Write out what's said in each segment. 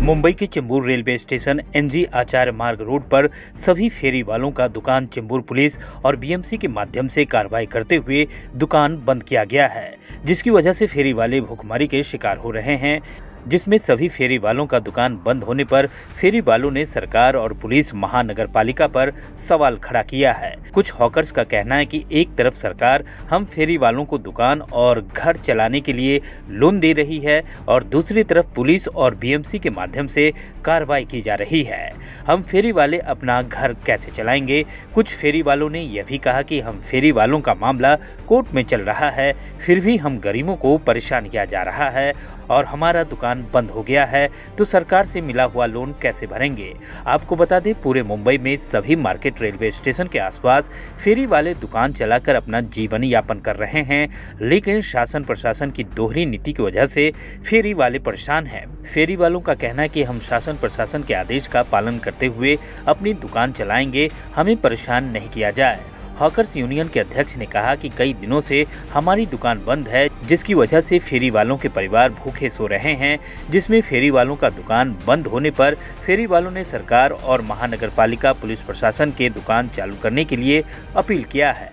मुंबई के Chembur railway station NG आचार्य मार्ग road पर सभी फेरी वालों का दुकान चेंबूर पुलिस और बीएमसी के माध्यम से कार्रवाई करते हुए दुकान बंद किया गया है, जिसकी वजह से फेरी वाले भूखमरी के शिकार हो रहे हैं। जिसमें सभी फेरी वालों का दुकान बंद होने पर फेरी वालों ने सरकार और पुलिस महानगर पालिका पर सवाल खड़ा किया है। कुछ हॉकर्स का कहना है कि एक तरफ सरकार हम फेरी वालों को दुकान और घर चलाने के लिए लोन दे रही है और दूसरी तरफ पुलिस और बीएमसी के माध्यम से कार्रवाई की जा रही है। हम फेरी वाले अपना घर कैसे चलाएंगे? कुछ फेरी वालों ने यह भी कहा कि हम फेरी वालों का मामला कोर्ट में चल रहा है, फिर भी हम गरीबों को परेशान किया जा रहा है और हमारा दुकान बंद हो गया है, तो सरकार से मिला हुआ लोन कैसे भरेंगे? आपको बता दें, पूरे मुंबई में सभी मार्केट रेलवे स्टेशन के आसपास फेरी वाले दुकान चलाकर अपना जीवन यापन कर रहे हैं, लेकिन शासन प्रशासन की दोहरी नीति की वजह से फेरी वाले परेशान हैं। फेरी वालों का कहना है कि हम शासन प्रशासन के आदेश का पालन करते हुए अपनी दुकान चलाएंगे, हमें परेशान नहीं किया जाए। हॉकर्स यूनियन के अध्यक्ष ने कहा कि कई दिनों से हमारी दुकान बंद है, जिसकी वजह से फेरी वालों के परिवार भूखे सो रहे हैं। जिसमें फेरी वालों का दुकान बंद होने पर फेरी वालों ने सरकार और महानगर पालिका पुलिस प्रशासन के दुकान चालू करने के लिए अपील किया है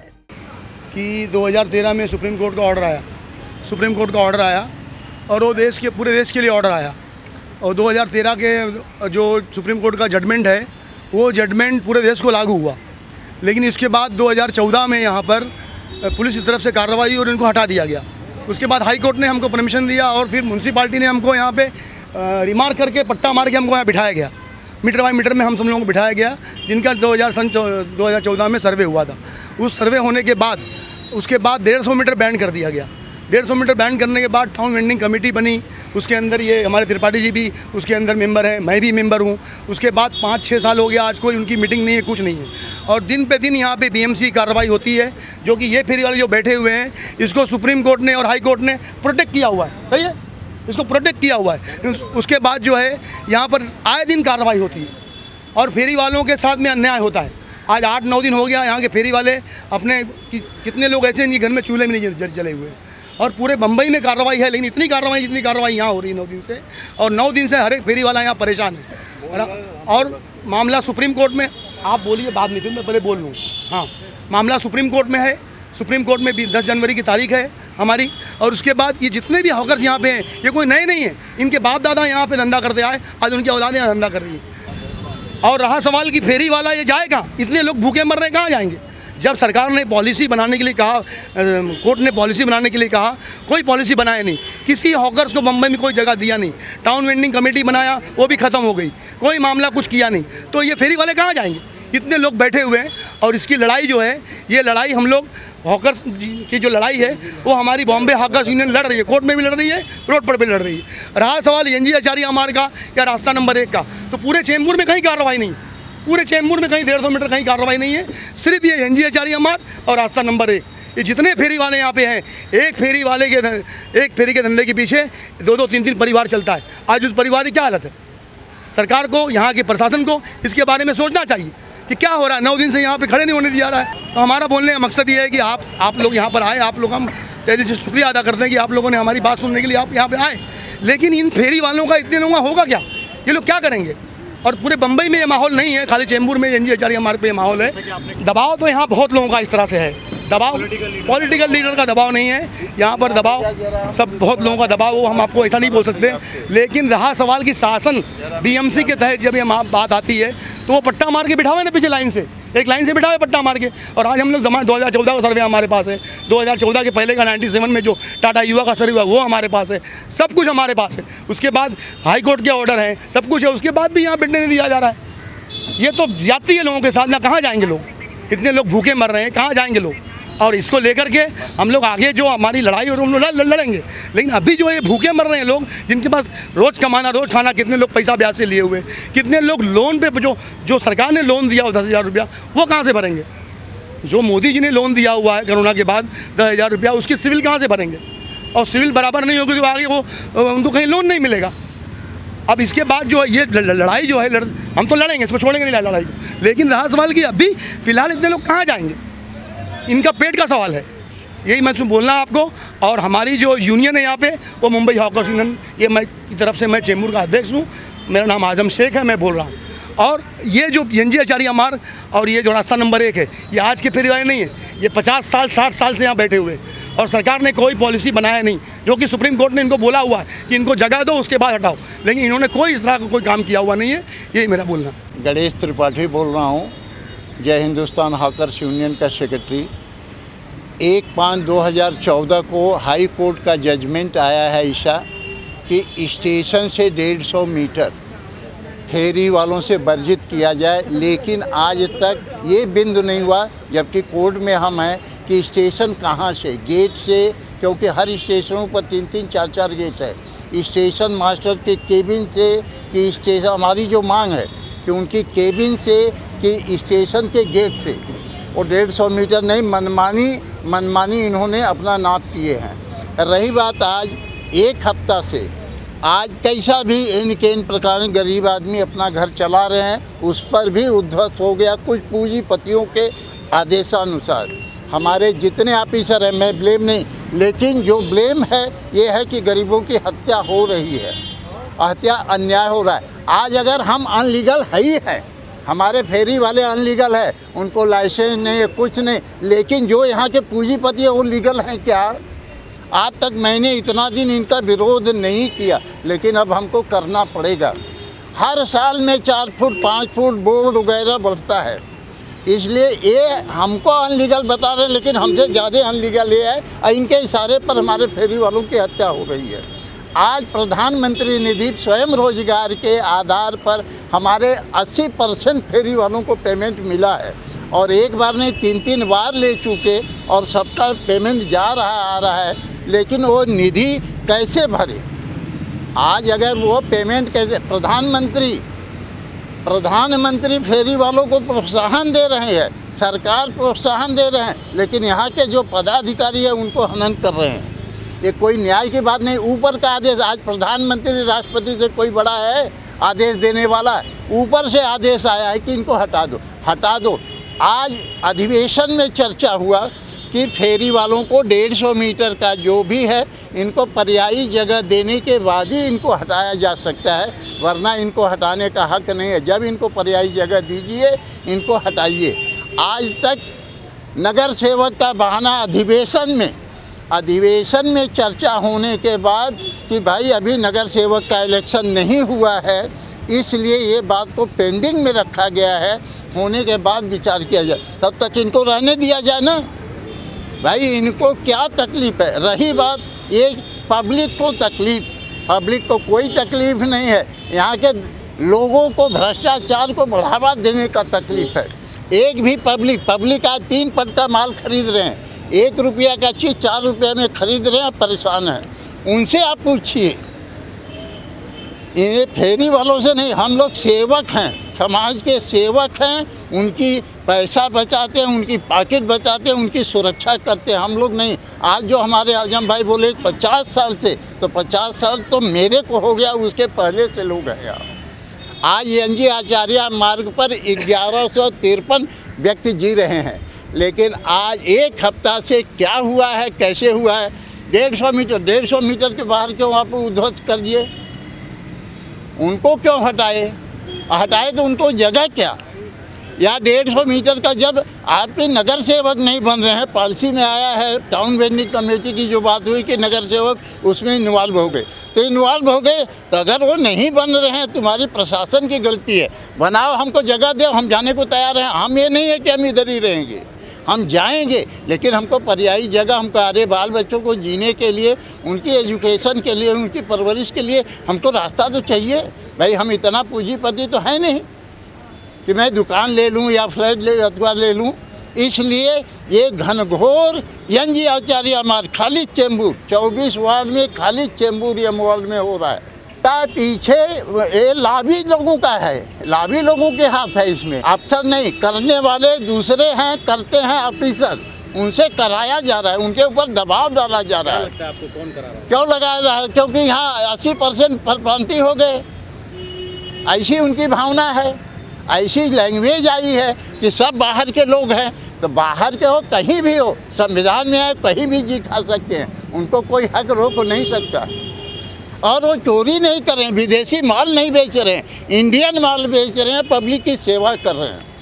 कि 2013 में सुप्रीम कोर्ट का ऑर्डर आया और वो पूरे देश के लिए ऑर्डर आया और 2013 के जो सुप्रीम कोर्ट का जजमेंट है वो जजमेंट पूरे देश को लागू हुआ। लेकिन इसके बाद 2014 में यहाँ पर पुलिस की तरफ से कार्रवाई और इनको हटा दिया गया। उसके बाद हाई कोर्ट ने हमको परमिशन दिया और फिर म्यूनसिपाल्टी ने हमको यहाँ पे रिमार्क करके पट्टा मार के हमको यहाँ बिठाया गया। मीटर बाई मीटर में हम सब लोगों को बिठाया गया, जिनका 2014 में सर्वे हुआ था। उस सर्वे होने के बाद उसके बाद 150 मीटर बैन कर दिया गया। 150 मीटर बैन करने के बाद टाउन वेंडिंग कमेटी बनी, उसके अंदर ये हमारे त्रिपाठी जी भी उसके अंदर मेंबर हैं, मैं भी मेंबर हूँ। उसके बाद 5-6 साल हो गया, आज कोई उनकी मीटिंग नहीं है, कुछ नहीं है। और दिन पे दिन यहाँ पे बीएमसी कार्रवाई होती है, जो कि ये फेरी वाले जो बैठे हुए हैं इसको सुप्रीम कोर्ट ने और हाई कोर्ट ने प्रोटेक्ट किया हुआ है। सही है, इसको प्रोटेक्ट किया हुआ है। उसके बाद जो है यहाँ पर आए दिन कार्रवाई होती है और फेरी वालों के साथ में अन्याय होता है। आज 8-9 दिन हो गया यहाँ के फेरी वाले अपने कितने लोग ऐसे इनके घर में चूल्हे में नहीं जले हुए हैं और पूरे बम्बई में कार्रवाई है, लेकिन जितनी कार्रवाई यहाँ हो रही है 9 दिन से, और 9 दिन से हर एक फेरी वाला यहाँ परेशान है। और मामला सुप्रीम कोर्ट में, आप बोलिए बाद में, फिर मैं पहले बोल लूँ। हाँ, मामला सुप्रीम कोर्ट में है। सुप्रीम कोर्ट में 10 जनवरी की तारीख है हमारी। और उसके बाद ये जितने भी हॉकर्स यहाँ पे हैं, ये कोई नए नहीं है, इनके बाप दादा यहाँ पे धंधा करते आए, आज उनकी औलादें यहाँ धंधा कर रही है। और रहा सवाल कि फेरी वाला ये जाए कहाँ? इतने लोग भूखे मर रहे हैं, कहाँ जाएंगे? जब सरकार ने पॉलिसी बनाने के लिए कहा, कोर्ट ने पॉलिसी बनाने के लिए कहा, कोई पॉलिसी बनाया नहीं। किसी हॉकर्स को बम्बई में कोई जगह दिया नहीं। टाउन वेंडिंग कमेटी बनाया, वो भी ख़त्म हो गई, कोई मामला कुछ किया नहीं। तो ये फेरी वाले कहाँ जाएंगे? इतने लोग बैठे हुए हैं और इसकी लड़ाई जो है, ये लड़ाई हम लोग हॉकर्स की जो लड़ाई है वो हमारी बॉम्बे हॉकर्स यूनियन लड़ रही है, कोर्ट में भी लड़ रही है, रोड पर भी लड़ रही है। रहा सवाल एनजी आचार्य मार्ग का या रास्ता नंबर 1 का, तो पूरे चेंबूर में कहीं कार्रवाई नहीं, पूरे चेंबूर में कहीं 150 मीटर कहीं कार्रवाई नहीं है। सिर्फ ये एनजी आचार्य मार्ग और रास्ता नंबर 1, ये जितने फेरी वाले यहाँ पे हैं, एक फेरी के धंधे के पीछे 2-2, 3-3 परिवार चलता है। आज उस परिवार की क्या हालत है? सरकार को, यहाँ के प्रशासन को इसके बारे में सोचना चाहिए कि क्या हो रहा है। 9 दिन से यहाँ पे खड़े नहीं होने दिया रहा है। तो हमारा बोलने का मकसद ये है कि आप लोग यहाँ पर आए, आप लोग, हम तेजी से शुक्रिया अदा करते हैं कि आप लोगों ने हमारी बात सुनने के लिए आप यहाँ पे आए। लेकिन इन फेरी वालों का, इतने लोगों का होगा क्या? ये लोग क्या करेंगे? और पूरे बम्बई में ये माहौल नहीं है, खाली चेंबूर में एनजी आचार्य मार्ग पे ये माहौल है। दबाव तो यहाँ बहुत लोगों का इस तरह से है, दबाव पॉलिटिकल लीडर का दबाव नहीं है यहाँ पर, दबाव सब बहुत लोगों का दबाव, वो हम आपको ऐसा नहीं बोल सकते। लेकिन रहा सवाल कि शासन बीएमसी के तहत जब ये बात आती है तो वो पट्टा मार के बिठावे ना, पीछे लाइन से, एक लाइन से बिठावे पट्टा मार के। और आज हम लोग 2014 का सर्वे हमारे पास है, 2014 के पहले का 97 में जो टाटा युवा का सर्वे हुआ वो हमारे पास है, सब कुछ हमारे पास है। उसके बाद हाई कोर्ट के ऑर्डर हैं, सब कुछ है, उसके बाद भी यहाँ बैठने नहीं दिया जा रहा है। ये तो जाती है लोगों के साथ ना, कहाँ जाएंगे लोग? इतने लोग भूखे मर रहे हैं, कहाँ जाएंगे लोग? और इसको लेकर के हम लोग आगे जो हमारी लड़ाई हो रही है लड़ेंगे। लेकिन अभी जो ये भूखे मर रहे हैं लोग, जिनके पास रोज़ कमाना रोज़ खाना, कितने लोग पैसा ब्याज से लिए हुए, कितने लोग लोन पे जो सरकार ने लोन दिया 10,000 रुपया, वो कहाँ से भरेंगे? जो मोदी जी ने लोन दिया हुआ है कोरोना के बाद 10,000 रुपया, उसकी सिविल कहाँ से भरेंगे? और सिविल बराबर नहीं होगी तो आगे वो उनको कहीं लोन नहीं मिलेगा। अब इसके बाद जो ये लड़ाई जो है, हम तो लड़ेंगे, इसको छोड़ेंगे नहीं लड़ाई को। लेकिन रहा सवाल कि अभी फ़िलहाल इतने लोग कहाँ जाएंगे? इनका पेट का सवाल है, यही मैं बोलना आपको। और हमारी जो यूनियन है यहाँ पे, वो मुंबई हॉकर्स यूनियन, ये मैं की तरफ से मैं चेंबूर का अध्यक्ष हूँ। मेरा नाम आजम शेख है, मैं बोल रहा हूँ। और ये जो एनजी आचार्य मार्ग और ये जो रास्ता नंबर 1 है, ये आज के फेरी वाले नहीं है, ये 50 साल 60 साल से यहाँ बैठे हुए और सरकार ने कोई पॉलिसी बनाया नहीं, जो कि सुप्रीम कोर्ट ने इनको बोला हुआ है कि इनको जगह दो उसके बाद हटाओ, लेकिन इन्होंने कोई इस तरह का कोई काम किया हुआ नहीं है। यही मेरा बोलना। गणेश त्रिपाठी बोल रहा हूँ, जय हिंदुस्तान हॉकर्स यूनियन का सेक्रेटरी। 1/5/2014 को हाई कोर्ट का जजमेंट आया है ऐसा कि स्टेशन से 150 मीटर फेरी वालों से वर्जित किया जाए, लेकिन आज तक ये बिंदु नहीं हुआ, जबकि कोर्ट में हम हैं कि स्टेशन कहाँ से, गेट से, क्योंकि हर स्टेशनों पर 3-3 4-4 गेट है, स्टेशन मास्टर के केबिन से कि स्टेशन, हमारी जो मांग है कि उनकी केबिन से कि स्टेशन के गेट से, और 150 मीटर नहीं, मनमानी इन्होंने अपना नाप किए हैं। रही बात आज 1 हफ्ता से, आज कैसा भी इन प्रकार गरीब आदमी अपना घर चला रहे हैं, उस पर भी उद्धत हो गया कुछ पूंजीपतियों के आदेशानुसार। हमारे जितने ऑफिसर हैं, मैं ब्लेम नहीं, लेकिन जो ब्लेम है ये है कि गरीबों की हत्या हो रही है, हत्या अन्याय हो रहा है। आज अगर हम अनलीगल है ही है, हमारे फेरी वाले अनलीगल है, उनको लाइसेंस नहीं है, कुछ नहीं, लेकिन जो यहाँ के पूंजीपति है वो लीगल हैं क्या? आज तक मैंने इतना दिन इनका विरोध नहीं किया, लेकिन अब हमको करना पड़ेगा। हर साल में 4 फुट 5 फुट बोर्ड वगैरह बढ़ता है, इसलिए ये हमको अनलीगल बता रहे हैं, लेकिन हमसे ज़्यादा अनलीगल ये है, और इनके इशारे पर हमारे फेरी वालों की हत्या हो रही है। आज प्रधानमंत्री निधि स्वयं रोजगार के आधार पर हमारे 80% फेरी वालों को पेमेंट मिला है, और एक बार नहीं 3-3 बार ले चुके, और सबका पेमेंट जा रहा आ रहा है, लेकिन वो निधि कैसे भरे? आज अगर वो पेमेंट कैसे, प्रधानमंत्री फेरी वालों को प्रोत्साहन दे रहे हैं, सरकार प्रोत्साहन दे रहे हैं, लेकिन यहाँ के जो पदाधिकारी हैं उनको हनन कर रहे हैं। ये कोई न्याय की बात नहीं। ऊपर का आदेश, आज प्रधानमंत्री राष्ट्रपति से कोई बड़ा है आदेश देने वाला, ऊपर से आदेश आया है कि इनको हटा दो। आज अधिवेशन में चर्चा हुआ कि फेरी वालों को 150 मीटर का जो भी है, इनको पर्यायी जगह देने के बाद ही इनको हटाया जा सकता है, वरना इनको हटाने का हक नहीं है। जब इनको पर्यायी जगह दीजिए, इनको हटाइए। आज तक नगर सेवक का बहाना अधिवेशन में चर्चा होने के बाद कि भाई अभी नगर सेवक का इलेक्शन नहीं हुआ है, इसलिए ये बात को पेंडिंग में रखा गया है, होने के बाद विचार किया जाए। तब तक इनको रहने दिया जाए ना भाई, इनको क्या तकलीफ़ है? रही बात ये पब्लिक को कोई तकलीफ़ नहीं है, यहाँ के लोगों को भ्रष्टाचार को बढ़ावा देने का तकलीफ़ है। एक भी पब्लिक आज 3 पद का माल खरीद रहे हैं, 1 रुपया का चीज़ 4 रुपये में खरीद रहे हैं, परेशान हैं। उनसे आप पूछिए, ये फेरी वालों से नहीं, हम लोग सेवक हैं, समाज के सेवक हैं, उनकी पैसा बचाते हैं, उनकी पॉकेट बचाते हैं, उनकी सुरक्षा करते हैं, हम लोग नहीं। आज जो हमारे आजम भाई बोले 50 साल से, तो 50 साल तो मेरे को हो गया, उसके पहले से लोग हैं यहाँ। आज एनजी आचार्य मार्ग पर 1153 व्यक्ति जी रहे हैं, लेकिन आज 1 हफ्ता से क्या हुआ है, कैसे हुआ है? 150 मीटर के बाहर क्यों आप उध्वस्त कर दिए? उनको क्यों हटाए तो उनको जगह क्या? या 150 मीटर का जब आपके नगर सेवक नहीं बन रहे हैं, पॉलिसी में आया है, टाउन वेंडिंग कमेटी की जो बात हुई कि नगर सेवक उसमें इन्वॉल्व हो गए, तो अगर वो नहीं बन रहे हैं, तुम्हारी प्रशासन की गलती है। बनाओ, हमको जगह दो, हम जाने को तैयार हैं। हम ये नहीं है कि हम इधर ही रहेंगे, हम जाएंगे, लेकिन हमको पर्यायी जगह, हमको हमारे बाल बच्चों को जीने के लिए, उनकी एजुकेशन के लिए, उनकी परवरिश के लिए हमको रास्ता तो चाहिए भाई। हम इतना पूंजीपति तो है नहीं कि मैं दुकान ले लूं या फ्लैट ले लूं। इसलिए ये घनघोर एनजी आचार्य मार्ग खाली चेंबूर 24 वार्ड में, खाली चेंबूर ये वार्ड में हो रहा है। पीछे ये लाभी लोगों का है, लाभी लोगों के हाथ है इसमें, अफसर नहीं। करने वाले दूसरे हैं, करते हैं ऑफिसर, उनसे कराया जा रहा है, उनके ऊपर दबाव डाला जा रहा है। आपको कौन करा रहा है? क्यों लगाया रहा है? क्योंकि यहाँ 80% परप्रांतीय हो गए, ऐसी उनकी भावना है, ऐसी लैंग्वेज आई है कि सब बाहर के लोग हैं। तो बाहर के हो, कहीं भी हो, संविधान में है, कहीं भी जी खा सकते हैं, उनको कोई हक रोक नहीं सकता। और वो चोरी नहीं कर रहे हैं, विदेशी माल नहीं बेच रहे हैं, इंडियन माल बेच रहे हैं, पब्लिक की सेवा कर रहे हैं।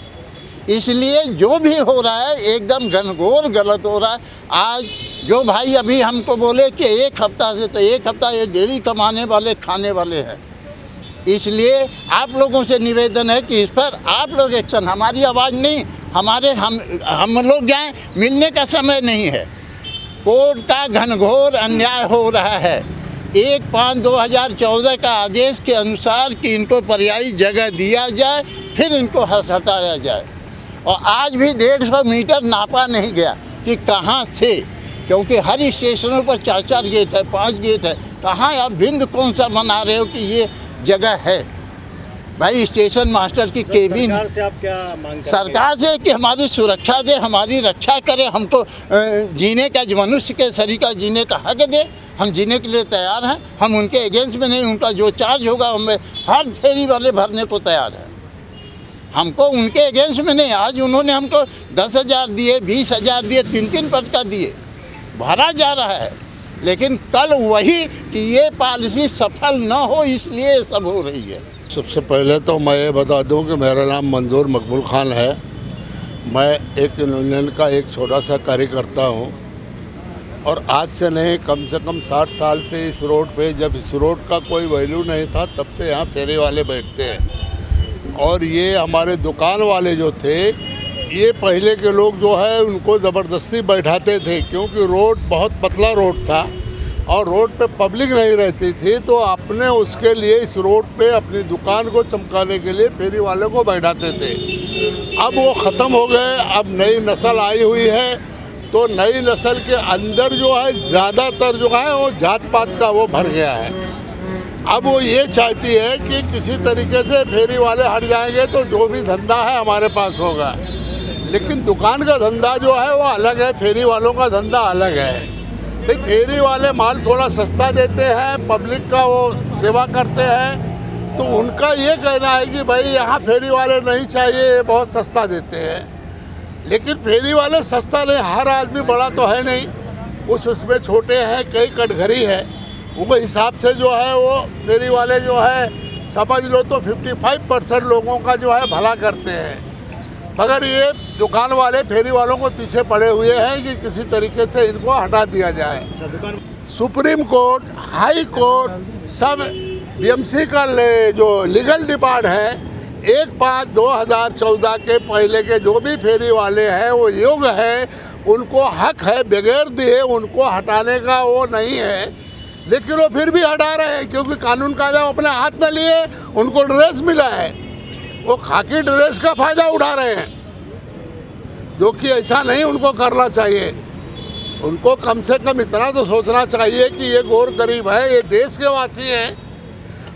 इसलिए जो भी हो रहा है एकदम घनघोर गलत हो रहा है। आज जो भाई अभी हमको बोले कि एक हफ्ता से, तो एक हफ्ता ये डेली कमाने वाले खाने वाले हैं। इसलिए आप लोगों से निवेदन है कि इस पर आप लोग एक्शन, हमारी आवाज़ नहीं, हम लोग जाएं, मिलने का समय नहीं है। कोर्ट का घनघोर अन्याय हो रहा है। 1/5/2014 का आदेश के अनुसार कि इनको पर्यायी जगह दिया जाए, फिर इनको हटाया जाए। और आज भी 150 मीटर नापा नहीं गया कि कहाँ से, क्योंकि हर स्टेशनों पर 4-4 गेट है, 5 गेट है। कहाँ आप बिंद कौन सा बना रहे हो कि ये जगह है? भाई स्टेशन मास्टर की केबिन। सरकार से आप क्या मांग करेंगे? सरकार से कि हमारी सुरक्षा दे, हमारी रक्षा करे, हमको जीने का, मनुष्य के शरीर का जीने का हक दे। हम जीने के लिए तैयार हैं, हम उनके अगेंस्ट में नहीं, उनका जो चार्ज होगा हमें हर फेरी वाले भरने को तैयार हैं। हमको उनके अगेंस्ट में नहीं। आज उन्होंने हमको 10,000 दिए, 20,000 दिए, 3-3 पटका दिए, भरा जा रहा है। लेकिन कल वही कि ये पॉलिसी सफल न हो, इसलिए सब हो रही है। सबसे पहले तो मैं ये बता दूं कि मेरा नाम मंजूर मकबूल खान है। मैं एक यूनियन का एक छोटा सा कार्यकर्ता हूं और आज से नहीं, कम से कम 60 साल से इस रोड पे, जब इस रोड का कोई वैल्यू नहीं था, तब से यहाँ फेरी वाले बैठते हैं। और ये हमारे दुकान वाले जो थे, ये पहले के लोग जो है उनको ज़बरदस्ती बैठाते थे, क्योंकि रोड बहुत पतला रोड था और रोड पे पब्लिक नहीं रहती थी। तो अपने उसके लिए इस रोड पे अपनी दुकान को चमकाने के लिए फेरी वाले को बैठाते थे। अब वो ख़त्म हो गए, अब नई नस्ल आई हुई है। तो नई नस्ल के अंदर जो है ज़्यादातर जो है वो जात पात का वो भर गया है। अब वो ये चाहती है कि किसी तरीके से फेरी वाले हट जाएंगे तो जो भी धंधा है हमारे पास होगा। लेकिन दुकान का धंधा जो है वो अलग है, फेरी वालों का धंधा अलग है। भाई फेरी वाले माल थोड़ा सस्ता देते हैं, पब्लिक का वो सेवा करते हैं, तो उनका ये कहना है कि भाई यहाँ फेरी वाले नहीं चाहिए, बहुत सस्ता देते हैं। लेकिन फेरी वाले सस्ता नहीं, हर आदमी बड़ा तो है नहीं, कुछ उसमें छोटे हैं, कई कटघरी है। वो हिसाब से जो है वो फेरी वाले जो है समझ लो तो 55% लोगों का जो है भला करते हैं। मगर ये दुकान वाले फेरी वालों को पीछे पड़े हुए हैं कि किसी तरीके से इनको हटा दिया जाए। सुप्रीम कोर्ट, हाई कोर्ट, सब बीएमसी का जो लीगल डिपार्ट है, 1/5/2014 के पहले के जो भी फेरी वाले हैं वो योग्य है, उनको हक है, बगैर दिए उनको हटाने का वो नहीं है। लेकिन वो फिर भी हटा रहे हैं, क्योंकि कानून कायदा अपने हाथ में लिए, उनको ड्रेस मिला है, वो खाकी ड्रेस का फ़ायदा उठा रहे हैं, जो कि ऐसा नहीं उनको करना चाहिए। उनको कम से कम इतना तो सोचना चाहिए कि ये गोर गरीब है, ये देश के वासी हैं।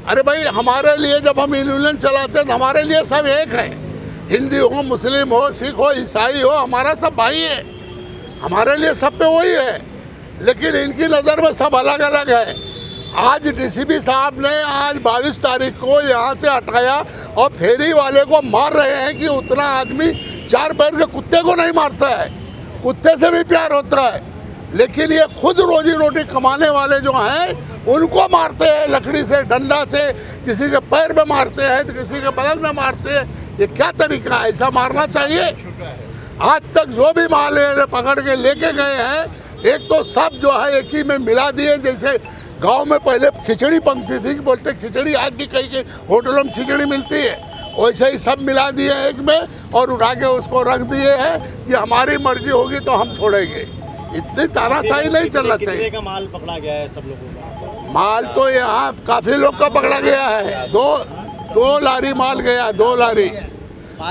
अरे भाई हमारे लिए जब हम यूनियन चलाते हैं तो हमारे लिए सब एक है, हिंदी हो, मुस्लिम हो, सिख हो, ईसाई हो, हमारा सब भाई है, हमारे लिए सब पे वही है। लेकिन इनकी नज़र में सब अलग अलग है। आज डीसीपी साहब ने आज 22 तारीख को यहाँ से हटाया और फेरी वाले को मार रहे हैं कि उतना आदमी 4 पैर के कुत्ते को नहीं मारता है, कुत्ते से भी प्यार होता है। लेकिन ये खुद रोजी रोटी कमाने वाले जो हैं उनको मारते हैं, लकड़ी से, डंडा से, किसी के पैर में मारते हैं तो किसी के बदन में मारते हैं। ये क्या तरीका है? ऐसा मारना चाहिए? आज तक जो भी माल पकड़ के लेके गए हैं, एक तो सब जो है एक ही में मिला दिए। जैसे गांव में पहले खिचड़ी बनती थी, बोलते खिचड़ी, आज भी कई के होटलों में खिचड़ी मिलती है, वैसे ही सब मिला दिए एक में और उठा के उसको रख दिए हैं कि हमारी मर्जी होगी तो हम छोड़ेंगे। इतनी तानाशाही नहीं चलना चाहिए। का माल पकड़ा गया है सब लोगों का? माल तो यहाँ काफ़ी लोग का पकड़ा गया है, दो लारी माल गया, 2 लारी,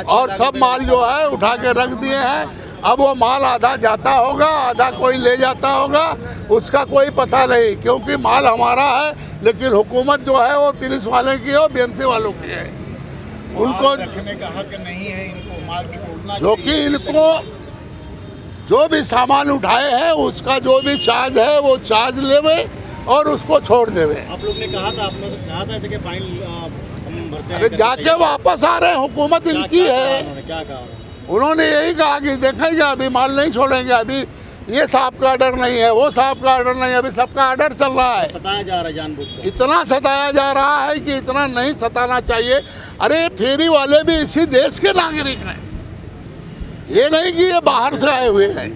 और सब माल जो है उठा के रख दिए हैं। अब वो माल आधा जाता होगा, आधा कोई ले जाता होगा, उसका कोई पता नहीं, क्योंकि माल हमारा है। लेकिन हुकूमत जो है वो पुलिस वाले की और बीएमसी वालों की है, उनको रखने का हक नहीं है, इनको माल छोड़ना। जो कि इनको जो भी सामान उठाए हैं उसका जो भी चार्ज है वो चार्ज लेवे और उसको छोड़ देवे। आप लोग ने कहा था, आपने कहा था ऐसे कि फाइन हम भरते हैं। अरे जाके वापस आ रहे हैं, हुकूमत इनकी है। क्या कहा? उन्होंने यही कहा कि देखेंगे, अभी माल नहीं छोड़ेंगे, अभी ये साहब का ऑर्डर नहीं है, वो साहब का ऑर्डर नहीं है, अभी सबका ऑर्डर चल रहा है। सताया जा रहा है जानबूझकर। इतना सताया जा रहा है कि इतना नहीं सताना चाहिए। अरे फेरी वाले भी इसी देश के नागरिक हैं, ये नहीं कि ये बाहर से आए हुए हैं,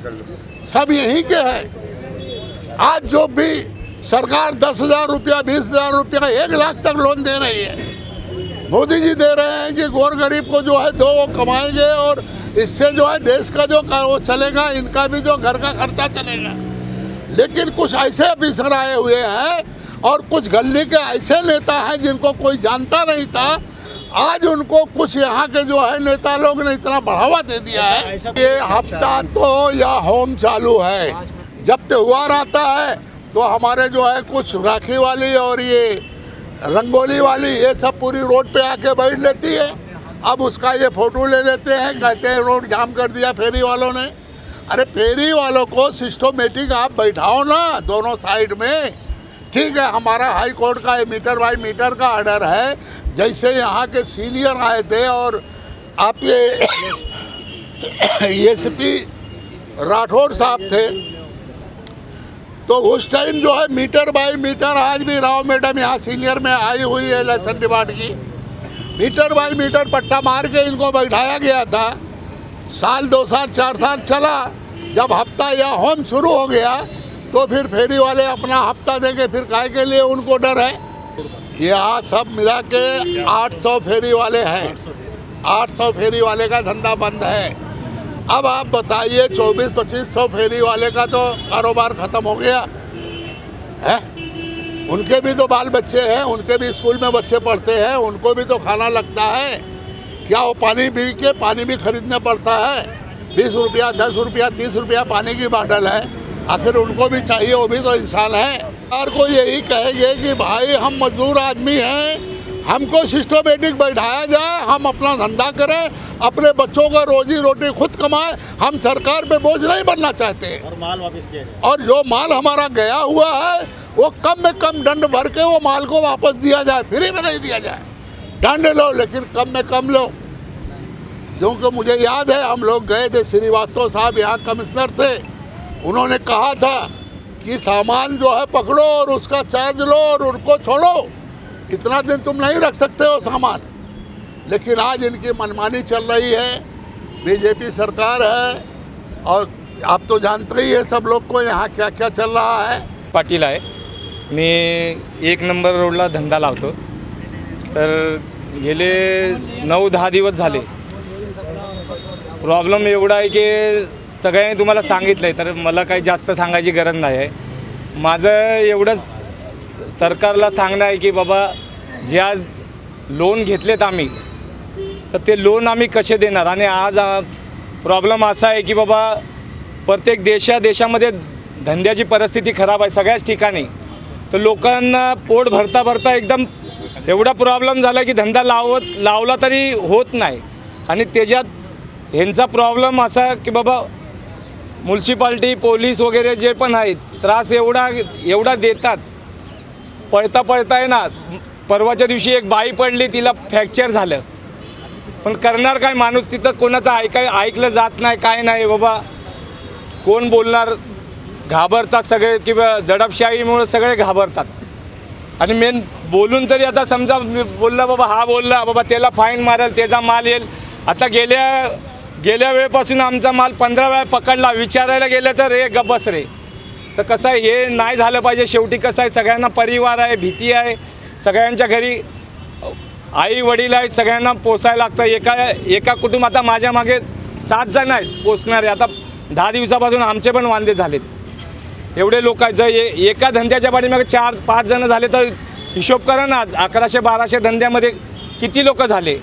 सब यहीं के हैं। आज जो भी सरकार 10,000 रुपया, 20,000 रुपया, 1 लाख तक लोन दे रही है, मोदी जी दे रहे हैं कि गोर गरीब को जो है 2 वो कमाएंगे और इससे जो है देश का जो वो चलेगा, इनका भी जो घर का खर्चा चलेगा। लेकिन कुछ ऐसे ऑफिसर आए हुए हैं और कुछ गली के ऐसे नेता हैं जिनको कोई जानता नहीं था, आज उनको कुछ यहाँ के जो है नेता लोग ने इतना बढ़ावा दे दिया है। ये हफ्ता तो या होम चालू है, जब त्योहार आता है तो हमारे जो है कुछ राखी वाली और ये रंगोली वाली ये सब पूरी रोड पे आके बैठ लेती है। अब उसका ये फोटो ले लेते हैं, कहते हैं रोड जाम कर दिया फेरी वालों ने। अरे फेरी वालों को सिस्टमेटिक आप बैठाओ ना दोनों साइड में। ठीक है, हमारा हाई कोर्ट का मीटर बाई मीटर का ऑर्डर है। जैसे यहाँ के सीनियर आए थे और आपके एसपी राठौर साहब थे, तो उस टाइम जो है मीटर बाई मीटर, आज भी राव मैडम यहाँ सीनियर में आई हुई है इलेक्शन डिपार्ट की, मीटर बाई मीटर पट्टा मार के इनको बैठाया गया था। साल 2 साल 4 साल चला, जब हफ्ता या होम शुरू हो गया तो फिर फेरी वाले अपना हफ्ता देंगे, फिर काहे के लिए उनको डर है। यहाँ सब मिला के 800 फेरी वाले हैं, 800 फेरी वाले का धंधा बंद है। अब आप बताइए 24-2500 फेरी वाले का तो कारोबार ख़त्म हो गया है। उनके भी तो बाल बच्चे हैं, उनके भी स्कूल में बच्चे पढ़ते हैं, उनको भी तो खाना लगता है। क्या वो पानी पी के पानी भी खरीदना पड़ता है? 20 रुपया, 10 रुपया, 30 रुपया पानी की बाटल है, आखिर उनको भी चाहिए, वो भी तो इंसान है। सरकार को यही कहेंगे कि भाई हम मजदूर आदमी हैं, हमको सिस्टमेटिक बैठाया जाए, हम अपना धंधा करें, अपने बच्चों का रोजी रोटी खुद कमाएं, हम सरकार पे बोझ नहीं बनना चाहते। और माल वापस किया जाए, और जो माल हमारा गया हुआ है वो कम में कम दंड भर के वो माल को वापस दिया जाए, फ्री में नहीं दिया जाए। दंड लो लेकिन कम में कम लो। क्योंकि मुझे याद है हम लोग गए थे, श्रीवास्तव साहब यहाँ कमिश्नर थे, उन्होंने कहा था कि सामान जो है पकड़ो और उसका चार्ज लो और उनको छोड़ो, इतना दिन तुम नहीं रख सकते हो सामान। लेकिन आज इनकी मनमानी चल रही है, बीजेपी सरकार है और आप तो जानते ही है सब लोग को यहाँ क्या क्या चल रहा है। पाटील आहे, मी 1 नंबर रोडला धंदा लावतो, तर गेले 9-10 दिवस झाले। प्रॉब्लेम एवढा आहे की सगळ्यांनी तुम्हाला सांगितलं आहे, तर मला काही जास्त सांगायची गरज नाही आहे। माझं एवढंच सरकारला सांगणं आहे की बाबा जे आज लोन घेतलेत आम्ही, तर ते लोन आम्ही कसे देणार। आणि आज प्रॉब्लेम असा आहे की बाबा प्रत्येक देशामध्ये धंद्याची परिस्थिती खराब आहे सगळ्याच ठिकाणी, तर लोकांना पोट भरता भरता एकदम एवढा प्रॉब्लेम झाला की धंदा लावला तरी होत नाही। आणि त्याच्यात ह्यांचा प्रॉब्लेम असा की बाबा म्युन्सिपाल्टी, पोलीस वगैरे जे पण आहेत त्रास एवढा देतात। पळता आहे ना, परवाच्या दिवशी एक बाई पडली, तिला फ्रॅक्चर झालं, पण करणार काय माणूस, तिथं कोणाचं ऐकलं जात नाही, काय नाही बाबा, कोण बोलणार, घाबरतात सगळे किंवा दडपशाहीमुळे सगळे घाबरतात। आणि मेन बोलून तरी आता समजा बोलला बाबा, हा बोलला बाबा त्याला फाईन मारेल, त्याचा माल येईल। आता गेल्या वेळेपासून आमचा माल 15 वेळा पकडला, विचारायला गेलं तर रे गब्बस रे। तर कसं आहे, हे नाही झालं पाहिजे। शेवटी कसं आहे, सगळ्यांना परिवार आहे, भीती आहे, सगळ्यांच्या घरी आई वडील आहेत, सगळ्यांना पोसायला लागतं। एका कुटुंब आता माझ्या मागे 7 जण आहेत पोसणारे, आता 10 दिवसापासून आमचे पण वांदे झालेत, एवढे लोक आहेत। जर एका धंद्याच्या पाठीमागे 4-5 जण झाले तर हिशोब करा ना, 1100-1200 धंद्यामध्ये किती लोक झाले,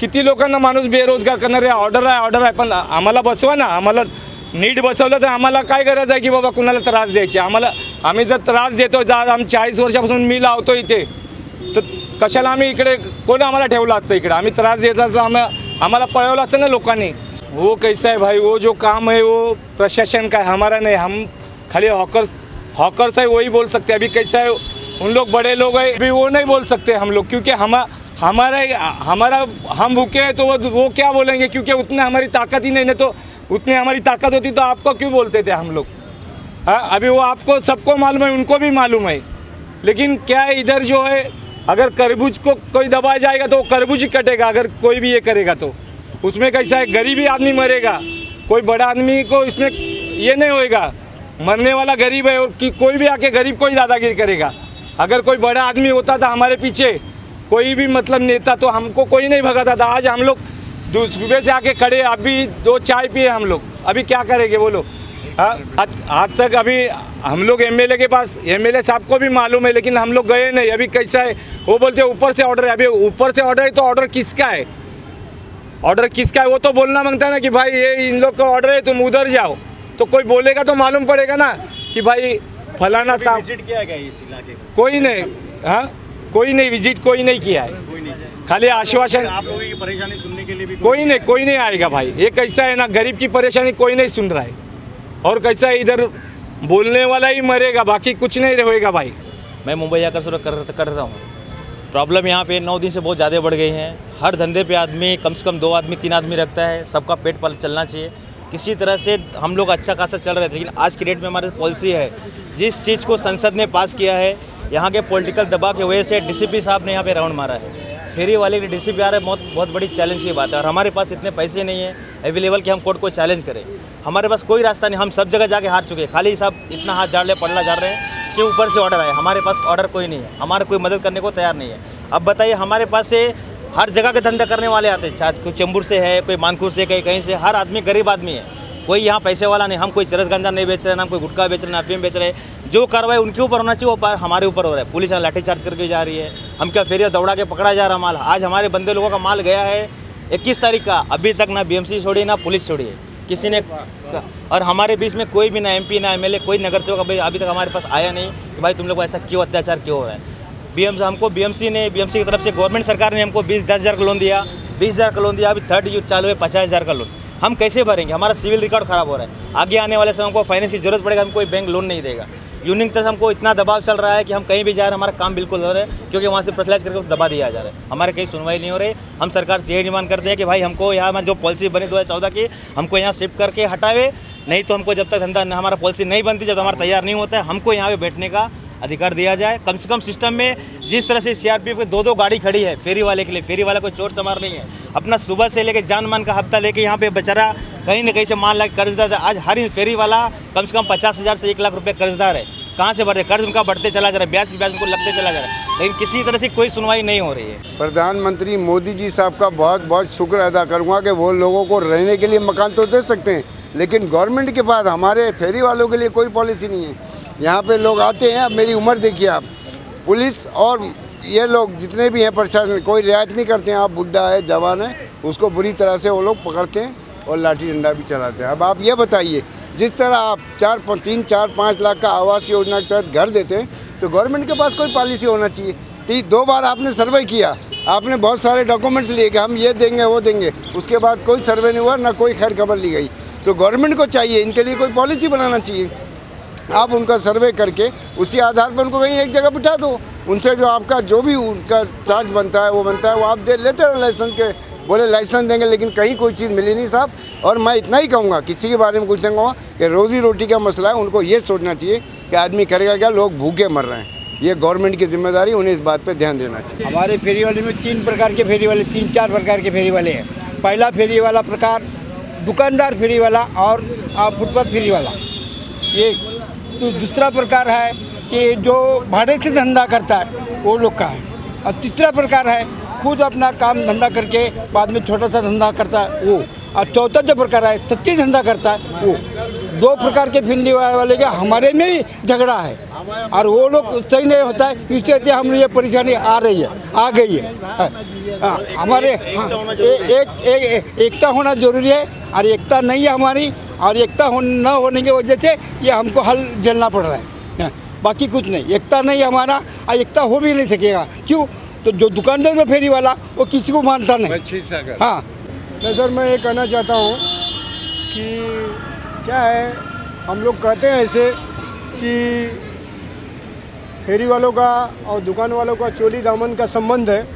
किती लोकांना माणूस बेरोजगार करणारे। ऑर्डर आहे, पण आम्हाला बसवा ना, आम्हाला नीट बसवलं तर आम्हाला काय गरज आहे की बाबा कुणाला त्रास द्यायची। आम्ही जर त्रास देतो, आज आम्ही 40 वर्षापासून मी लावतो इथे, तर कशाला आम्ही इकडे, कोण आम्हाला ठेवलं असतं इकडे, आम्ही त्रास द्यायचा तर आम्हाला पळवलं असतं ना लोकांनी। वो कैसा है भाई, वो जो काम है वो प्रशासन का है, हमारा नहीं। हम खाली हॉकर्स है वही बोल सकते हैं। अभी कैसा है, उन लोग बड़े लोग हैं, अभी वो नहीं बोल सकते हम लोग, क्योंकि हमारा हम भूखे हैं, तो वो क्या बोलेंगे, क्योंकि उतना हमारी ताकत ही नहीं है। तो उतनी हमारी ताकत होती तो आपको क्यों बोलते थे हम लोग? हाँ, अभी वो आपको सबको मालूम है, उनको भी मालूम है, लेकिन क्या है इधर जो है, अगर तरबूज को कोई दबाया जाएगा तो तरबूज ही कटेगा। अगर कोई भी ये करेगा तो उसमें कैसा है, गरीबी आदमी मरेगा, कोई बड़ा आदमी को इसमें ये नहीं होएगा। मरने वाला गरीब है और कि कोई भी आके गरीब को ही दादागिरी करेगा। अगर कोई बड़ा आदमी होता था हमारे पीछे, कोई भी मतलब नेता, तो हमको कोई नहीं भगाता था। आज हम लोग सुबह से आके खड़े, अभी 2 चाय पिए हम लोग, अभी क्या करेंगे बोलो? आज तक अभी हम लोग एमएलए के पास, एमएलए साहब को भी मालूम है, लेकिन हम लोग गए नहीं। अभी कैसा है, वो बोलते हैं ऊपर से ऑर्डर है। अभी ऊपर से ऑर्डर है तो ऑर्डर किसका है? ऑर्डर किसका है वो तो बोलना मांगता है ना कि भाई ये इन लोग का ऑर्डर है, तुम उधर जाओ। तो कोई बोलेगा तो मालूम पड़ेगा ना कि भाई फलाना साहब। विजिट किया गया इस इलाके का? कोई नहीं, हाँ कोई नहीं विजिट, कोई नहीं किया है, खाली आश्वासन। आप लोगों की परेशानी सुनने के लिए भी कोई नहीं आएगा भाई। ये कैसा है ना, गरीब की परेशानी कोई नहीं सुन रहा है, और कैसा है इधर बोलने वाला ही मरेगा, बाकी कुछ नहीं रहेगा भाई। मैं मुंबई जाकर शुरू कर रहा हूँ। प्रॉब्लम यहाँ पे 9 दिन से बहुत ज़्यादा बढ़ गई हैं। हर धंधे पे आदमी कम से कम 2 आदमी 3 आदमी रखता है, सबका पेट पाल चलना चाहिए। किसी तरह से हम लोग अच्छा खासा चल रहे थे, लेकिन आज की डेट में हमारी पॉलिसी है, जिस चीज़ को संसद ने पास किया है, यहाँ के पॉलिटिकल दबाव की वजह से डीसीपी साहब ने यहाँ पे राउंड मारा है। फेरी वाले के डीसीपी आ रहे हैं, बहुत बड़ी चैलेंज की बात है। और हमारे पास इतने पैसे नहीं है अवेलेबल कि हम कोर्ट को चैलेंज करें। हमारे पास कोई रास्ता नहीं, हम सब जगह जाके हार चुके हैं। खाली साहब इतना हाथ झाड़ ले पड़ना झाड़ रहे हैं कि ऊपर से ऑर्डर आए, हमारे पास ऑर्डर कोई नहीं है, हमारा कोई मदद करने को तैयार नहीं है। अब बताइए, हमारे पास से हर जगह के धंधा करने वाले आते हैं, चाहे कोई चेंबूर से है, कोई मानपुर से, कहीं से। हर आदमी गरीब आदमी है, कोई यहाँ पैसे वाला नहीं। हम कोई चरस गंजा नहीं बेच रहे, ना कोई गुटखा बेच रहे, ना अफीम बेच रहे। जो कार्रवाई उनके ऊपर होना चाहिए वो हमारे ऊपर हो रहा है। पुलिस लाठीचार्ज करके जा रही है, हम क्या फेरिया दौड़ा के पकड़ा जा रहा माल। आज हमारे बंदे लोगों का माल गया है 21 तारीख का, अभी तक ना बीएमसी छोड़ी ना पुलिस छोड़ी है किसी ने। और हमारे बीच में कोई भी ना एमपी ना एमएलए, कोई नगर सेवक अभी तक हमारे पास आया नहीं कि भाई तुम लोग को ऐसा क्यों अत्याचार क्यों हो रहा है। बीएमसी की तरफ से गवर्नमेंट सरकार ने हमको 10,000 का लोन दिया, 20,000 का लोन दिया। अभी थर्ड यूथ चालू है 50,000 का लोन। हम कैसे भरेंगे? हमारा सिविल रिकॉर्ड खराब हो रहा है। आगे आने वाले समय हमको फाइनेंस की जरूरत पड़ेगा, हम कोई बैंक लोन नहीं देगा। यूनियन तक हमको इतना दबाव चल रहा है कि हम कहीं भी जा रहे हैं, हमारा काम बिल्कुल हो रहा है, क्योंकि वहाँ से प्रेशराइज करके दबा दिया जा रहा है। हमारे कहीं सुनवाई नहीं हो रही। हम सरकार से यही डिमांड करते हैं कि भाई हमको यहाँ जो पॉलिसी बनी 2014 की, हमको यहाँ शिफ्ट करके हटावे, नहीं तो हमको जब तक धंधा हमारा पॉलिसी नहीं बनती, जब हमारा तैयार नहीं होता है, हमको यहाँ पे बैठने का अधिकार दिया जाए। कम से कम सिस्टम में जिस तरह से सीआरपीएफ की 2-2 गाड़ी खड़ी है फेरी वाले के लिए, फेरी वाला कोई चोर चमार नहीं है। अपना सुबह से लेके जान मान का हफ्ता लेके यहाँ पे बेचारा कहीं न कहीं से मान लगा कर्जदार। आज हर फेरी वाला कम से कम 50,000 से 1 लाख रुपये कर्जदार है। कहाँ से बढ़ते? कर्ज उनका बढ़ते चला जा रहा है, ब्याज पे ब्याज उनको लगते चला जा रहा है, लेकिन किसी तरह से कोई सुनवाई नहीं हो रही है। प्रधानमंत्री मोदी जी साहब का बहुत बहुत शुक्र अदा करूँगा कि वो लोगों को रहने के लिए मकान तो दे सकते हैं, लेकिन गवर्नमेंट के पास हमारे फेरी वालों के लिए कोई पॉलिसी नहीं है। यहाँ पे लोग आते हैं, अब मेरी उम्र देखिए आप, पुलिस और ये लोग जितने भी हैं प्रशासन कोई रियायत नहीं करते हैं। आप बुढ़ा है जवान है उसको बुरी तरह से वो लोग पकड़ते हैं और लाठी डंडा भी चलाते हैं। अब आप ये बताइए, जिस तरह आप 3-4-5 लाख का आवास योजना के तहत घर देते हैं, तो गवर्नमेंट के पास कोई पॉलिसी होना चाहिए। 2 बार आपने सर्वे किया, आपने बहुत सारे डॉक्यूमेंट्स लिए कि हम ये देंगे वो देंगे, उसके बाद कोई सर्वे नहीं हुआ, ना कोई खैर खबर ली गई। तो गवर्नमेंट को चाहिए इनके लिए कोई पॉलिसी बनाना चाहिए। आप उनका सर्वे करके उसी आधार पर उनको कहीं एक जगह बिठा दो, उनसे जो आपका जो भी उनका चार्ज बनता है वो आप दे लेते रहो। लाइसेंस के बोले लाइसेंस देंगे, लेकिन कहीं कोई चीज़ मिली नहीं साहब। और मैं इतना ही कहूँगा, किसी के बारे में कुछ नहीं कहूँगा, कि रोज़ी रोटी का मसला है, उनको ये सोचना चाहिए कि आदमी करेगा क्या, लोग भूखे मर रहे हैं। ये गवर्नमेंट की जिम्मेदारी, उन्हें इस बात पर ध्यान देना चाहिए। हमारे फेरी वाले में 3 प्रकार के फेरी वाले, 3-4 प्रकार के फेरी वाले हैं। पहला फेरी वाला प्रकार दुकानदार फेरी वाला और फुटपाथ फेरी वाला, ये तो दूसरा प्रकार है कि जो भाड़े से धंधा करता है वो लोग का है। और तीसरा प्रकार है खुद अपना काम धंधा करके बाद में छोटा सा धंधा करता है वो। और चौथा जो प्रकार है सच्ची धंधा करता है वो। 2 प्रकार के फिरने वाले का हमारे में ही झगड़ा है, और वो लोग सही नहीं होता है, इसलिए हम ये परेशानी आ गई है। हमारे एकता होना जरूरी है, और एकता नहीं है हमारी, और एकता न होने की वजह से ये हमको हल झेलना पड़ रहा है। बाकी कुछ नहीं, एकता नहीं हमारा, और एकता हो भी नहीं सकेगा। क्यों? तो जो दुकानदार जो फेरी वाला वो किसी को मानता नहीं। हाँ नहीं सर, मैं ये कहना चाहता हूँ कि क्या है, हम लोग कहते हैं ऐसे कि फेरी वालों का और दुकान वालों का चोली दामन का संबंध है,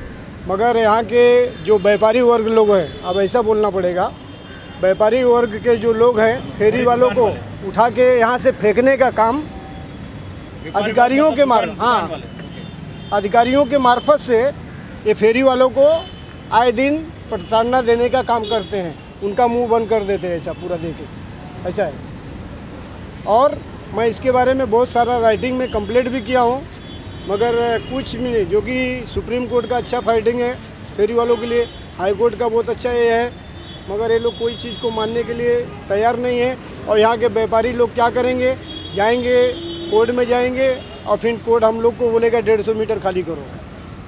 मगर यहाँ के जो व्यापारी वर्ग लोग हैं, अब ऐसा बोलना पड़ेगा, व्यापारी वर्ग के जो लोग हैं फेरी वालों को उठा के यहाँ से फेंकने का काम अधिकारियों के मार्फत से ये फेरी वालों को आए दिन प्रताड़ना देने का काम करते हैं, उनका मुंह बंद कर देते हैं, ऐसा पूरा देखे ऐसा है। और मैं इसके बारे में बहुत सारा राइटिंग में कंप्लेंट भी किया हूँ, मगर कुछ भी नहीं, जो कि सुप्रीम कोर्ट का अच्छा फाइटिंग है फेरी वालों के लिए, हाई कोर्ट का बहुत अच्छा ये है, मगर ये लोग कोई चीज़ को मानने के लिए तैयार नहीं है। और यहाँ के व्यापारी लोग क्या करेंगे, जाएंगे कोर्ट में जाएंगे और फिर कोर्ट हम लोग को बोलेगा 150 मीटर खाली करो,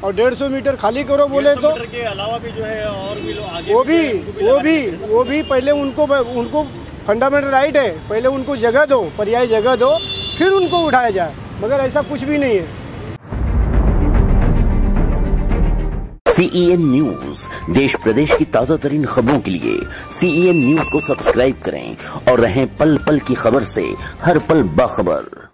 और 150 मीटर खाली करो बोले तो के अलावा भी जो है और भी लोग आगे वो भी पहले उनको फंडामेंटल राइट है, पहले उनको जगह दो, पर्यायी जगह दो, फिर उनको उठाया जाए, मगर ऐसा कुछ भी नहीं है। CEN न्यूज देश प्रदेश की ताजा तरीन खबरों के लिए CEN न्यूज को सब्सक्राइब करें और रहें पल पल की खबर से हर पल बाखबर।